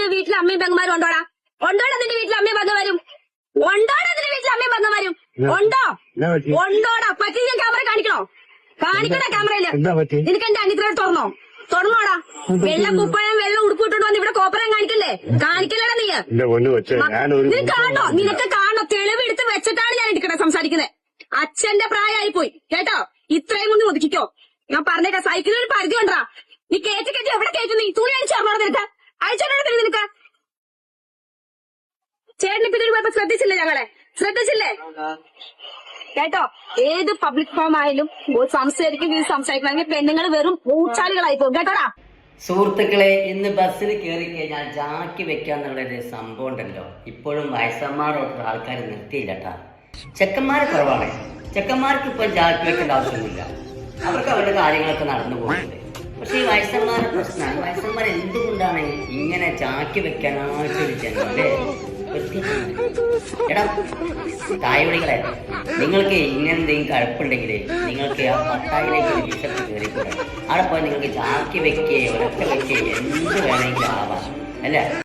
നിന്റെ വീട്ടിൽ അമ്മയും പെങ്ങന്മാരും ഉണ്ടോടാ? ഉണ്ടോടാ നിന്റെ വീട്ടിൽ അമ്മയും പെങ്ങന്മാരും? ഉണ്ടോടാ നിന്റെ വീട്ടിൽ അമ്മയും പെങ്ങന്മാരും? ഉണ്ടോ? ഉണ്ടോടാ? പറ്റി ഞാൻ ക്യാമറ കാണിക്കണോ? കാണിക്കണോ ക്യാമറയില്? നിനക്ക് എന്റെ അനിയത്തിനോട് തുറന്നോടാ? വെള്ള കുപ്പായം വെള്ളം ഉടുപ്പിട്ടുണ്ട് വന്ന് ഇവിടെ കോപ്പറം കാണിക്കല്ലേ? കാണിക്കല്ലേടാ നീ? നിനക്ക് കാണണോ? നിനക്ക് കാണണോ? തെളിവെടുത്ത് വെച്ചിട്ടാണ് ഞാൻ എടുക്കണേ സംസാരിക്കുന്നത്. അച്ഛന്റെ പ്രായമായി പോയി കേട്ടോ. ഇത്രയും കൊണ്ട് ഒതുക്കിക്കോ. ഞാൻ പറഞ്ഞേക്കാം, സൈക്കിളിൽ ഒരു പരിധി കൊണ്ടാ. നീ കയറ്റി എവിടെ കയറ്റും? നീ തുണി അഴിച്ചോടാ നിനക്ക്? അഴിച്ചോടാ നിനക്ക്? ചേട്ടന് പിന്നെ പോയപ്പോ ശ്രദ്ധിച്ചില്ലേ? ഞങ്ങളെ ശ്രദ്ധിച്ചില്ലേ കേട്ടോ? ഏത് പബ്ലിക് ഫോം ആയാലും സംസാരിക്കണമെങ്കിൽ പെണ്ണുങ്ങൾ വെറും ഊച്ചാളികളായി പോകും കേട്ടോടാ. സുഹൃത്തുക്കളെ, ഇന്ന് ബസ്സിൽ കയറി കഴിഞ്ഞാൽ ജാക്കി വെക്കാന്നുള്ളൊരു സംഭവം ഉണ്ടല്ലോ. ഇപ്പോഴും വയസ്സന്മാരോട് ആൾക്കാർ നിർത്തിയില്ല കേട്ടാ. ചെക്കന്മാരെ കുറവാണ്. ചെക്കന്മാർക്ക് ഇപ്പൊ ജാക്കി വെക്കേണ്ട ആവശ്യമൊന്നുമില്ല. അവർക്ക് അവരുടെ കാര്യങ്ങളൊക്കെ നടന്നു പോകുന്നത്. പക്ഷെ ഈ വയസ്സന്മാരുടെ പ്രശ്നമാണ്. വയസ്സന്മാർ എന്തുകൊണ്ടാണ് ഇങ്ങനെ ജാക്കി വെക്കാനായിട്ടൊരു ജനല്ലേ? എടാ തായവിളികളെ, നിങ്ങൾക്ക് ഇങ്ങനെ എന്തെങ്കിലും കഴപ്പുണ്ടെങ്കിൽ നിങ്ങൾക്ക് ആ പട്ടായിലേക്ക് ഒരു വിസക്ക് കയറിക്കൂടെ? അവിടെ പോയി നിങ്ങൾക്ക് ചാക്കി വെക്കേ ഒരൊറ്റ വെക്കേ എന്ത് വേണമെങ്കിലും ആവാം അല്ലേ?